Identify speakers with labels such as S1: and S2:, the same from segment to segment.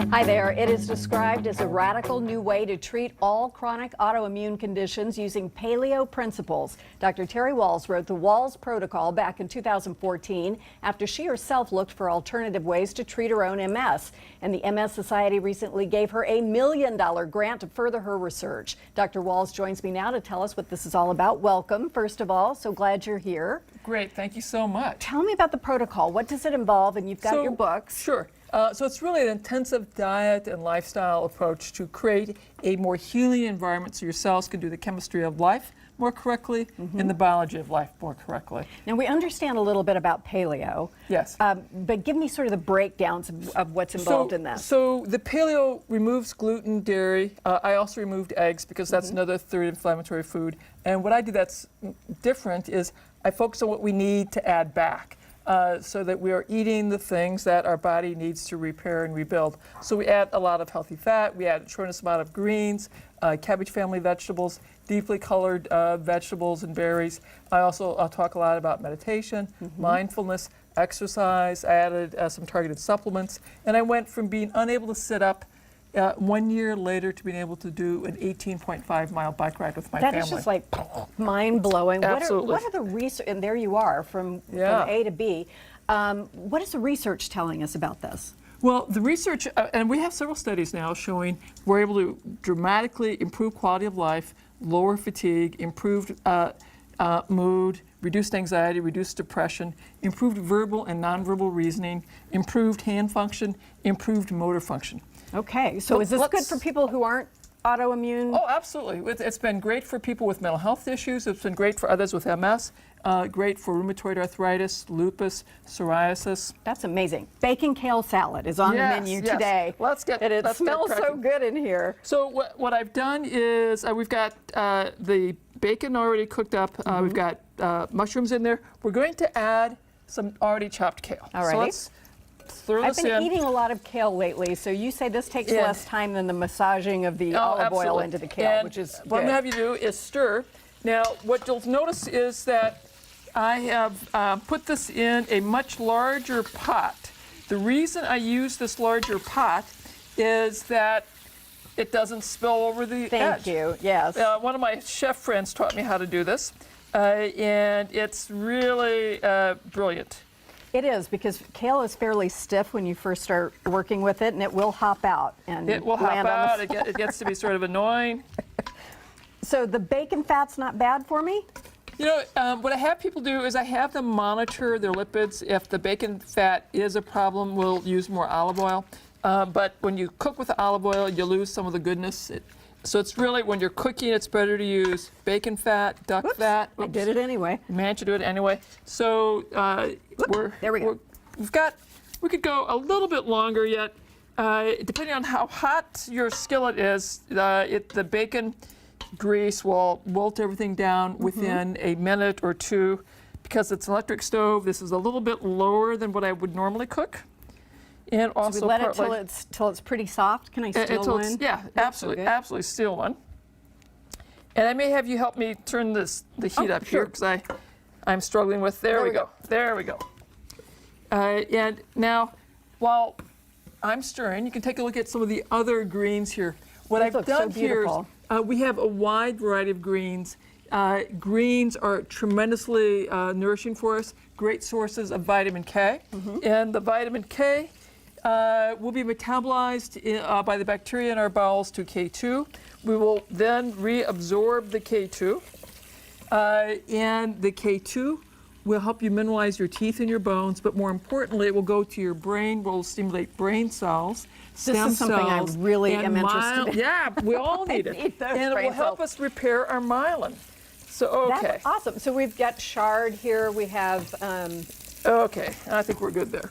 S1: Hi there. It is described as a radical new way to treat all chronic autoimmune conditions using paleo principles. Dr. Terry Wahls wrote the Wahls Protocol back in 2014 after she herself looked for alternative ways to treat her own MS. And the MS Society recently gave her a $1 million grant to further her research. Dr. Wahls joins me now to tell us what this is all about. Welcome, first of all. So glad you're here.
S2: Great. Thank you so much.
S1: Tell me about the protocol. What does it involve? And you've got your books.
S2: Sure. So it's really an intensive diet and lifestyle approach to create a more healing environment so your cells can do the chemistry of life more correctly and the biology of life more correctly.
S1: Now, we understand a little bit about paleo.
S2: Yes.
S1: But give me sort of the breakdowns of what's involved in that.
S2: So the paleo removes gluten, dairy. I also removed eggs because that's another third inflammatory food. And what I do that's different is I focus on what we need to add back. So that we are eating the things that our body needs to repair and rebuild. So we add a lot of healthy fat, we add a tremendous amount of greens, cabbage family vegetables, deeply colored vegetables and berries. I also talk a lot about meditation, mindfulness, exercise. I added some targeted supplements, and I went from being unable to sit up 1 year later to being able to do an 18.5-mile bike ride with my family.
S1: That is just like mind-blowing.
S2: Absolutely.
S1: What are the research, and there you are from A to B. What is the research telling us about this?
S2: Well, the research, and we have several studies now showing we're able to dramatically improve quality of life, lower fatigue, improved mood, reduced anxiety, reduced depression, improved verbal and nonverbal reasoning, improved hand function, improved motor function.
S1: Okay, so is this good for people who aren't autoimmune?
S2: Oh, absolutely. It's been great for people with mental health issues. It's been great for others with MS, great for rheumatoid arthritis, lupus, psoriasis.
S1: That's amazing. Bacon kale salad is on the menu today.
S2: Let's get
S1: it smells so good in here.
S2: So what I've done is we've got the bacon already cooked up. We've got mushrooms in there. We're going to add some already chopped kale.
S1: All right.
S2: So let's throw this in.
S1: I've been eating a lot of kale lately, so you say this takes less time than the massaging of the olive oil into the kale, which is
S2: what I'm going to have you do is stir. Now, what you'll notice is that I have put this in a much larger pot. The reason I use this larger pot is that it doesn't spill over the edge.
S1: Thank you, yes.
S2: One of my chef friends taught me how to do this, and it's really brilliant.
S1: It is, because kale is fairly stiff when you first start working with it, and it will hop out. And
S2: it will hop out. It gets to be sort of annoying.
S1: So the bacon fat's not bad for me?
S2: You know, what I have people do is I have them monitor their lipids. If the bacon fat is a problem, we'll use more olive oil. But when you cook with olive oil, you lose some of the goodness. So it's really, when you're cooking, it's better to use bacon fat, duck fat.
S1: I did it anyway.
S2: Managed to do it anyway. So
S1: there we go.
S2: We could go a little bit longer yet. Depending on how hot your skillet is, the bacon grease will wilt everything down within a minute or two. Because it's an electric stove, this is a little bit lower than what I would normally cook. And also
S1: so we let it till it's pretty soft. Can I steal one?
S2: Yeah, absolutely, absolutely steal one. And I may have you help me turn the heat up here, because I'm struggling with. There we go. There we go. And now, while I'm stirring, you can take a look at some of the other greens here. What I've done here is we have a wide variety of greens. Greens are tremendously nourishing for us. Great sources of vitamin K, and the vitamin K will be metabolized by the bacteria in our bowels to K2. We will then reabsorb the K2, and the K2 will help you mineralize your teeth and your bones, but more importantly, it will go to your brain, will stimulate brain cells,
S1: This is something I really am interested in.
S2: Yeah, we all need it. And it will help us repair our myelin. So, okay.
S1: That's awesome. So we've got chard here, we have
S2: okay, I think we're good there.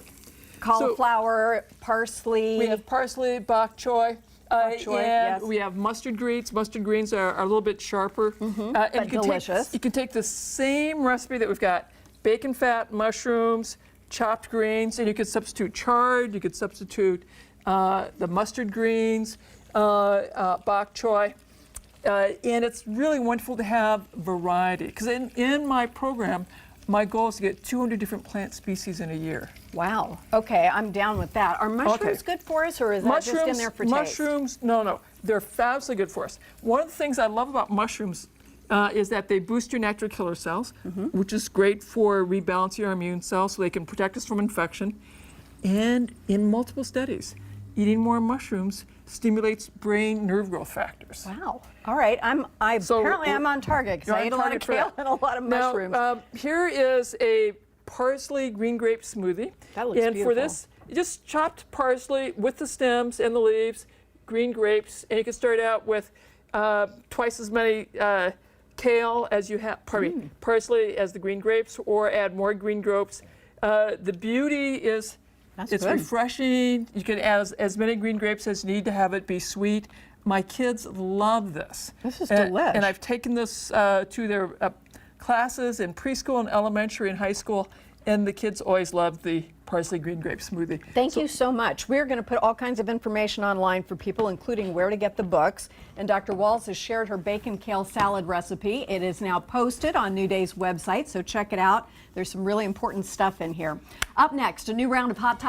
S1: Cauliflower, parsley.
S2: We have parsley, bok choy. And we have mustard greens. Mustard greens are a little bit sharper.
S1: But delicious.
S2: You can take the same recipe that we've got, bacon fat, mushrooms, chopped greens, and you could substitute chard, you could substitute the mustard greens, bok choy. And it's really wonderful to have variety. Because in my program, my goal is to get 200 different plant species in a year.
S1: Wow. Okay, I'm down with that. Are mushrooms good for us, or is that just in there for taste?
S2: Mushrooms, no. They're fabulously good for us. One of the things I love about mushrooms is that they boost your natural killer cells, which is great for rebalancing our immune cells so they can protect us from infection. And in multiple studies, eating more mushrooms stimulates brain nerve growth factors.
S1: Wow. All right. Apparently I'm on target because I ate a lot of kale and a lot of mushrooms.
S2: Now, here is a parsley green grape smoothie.
S1: That looks beautiful.
S2: For this, you just chopped parsley with the stems and the leaves, green grapes, and you can start out with twice as many kale as you have, parsley as the green grapes, or add more green grapes. The beauty is it's refreshing. You can add as many green grapes as you need to have it be sweet. My kids love this.
S1: This is delicious.
S2: And I've taken this to their classes in preschool and elementary and high school, and the kids always love the parsley green grape smoothie.
S1: Thank you so much. We're going to put all kinds of information online for people, including where to get the books. And Dr. Wahls has shared her bacon kale salad recipe. It is now posted on New Day's website, so check it out. There's some really important stuff in here. Up next, a new round of Hot Topics.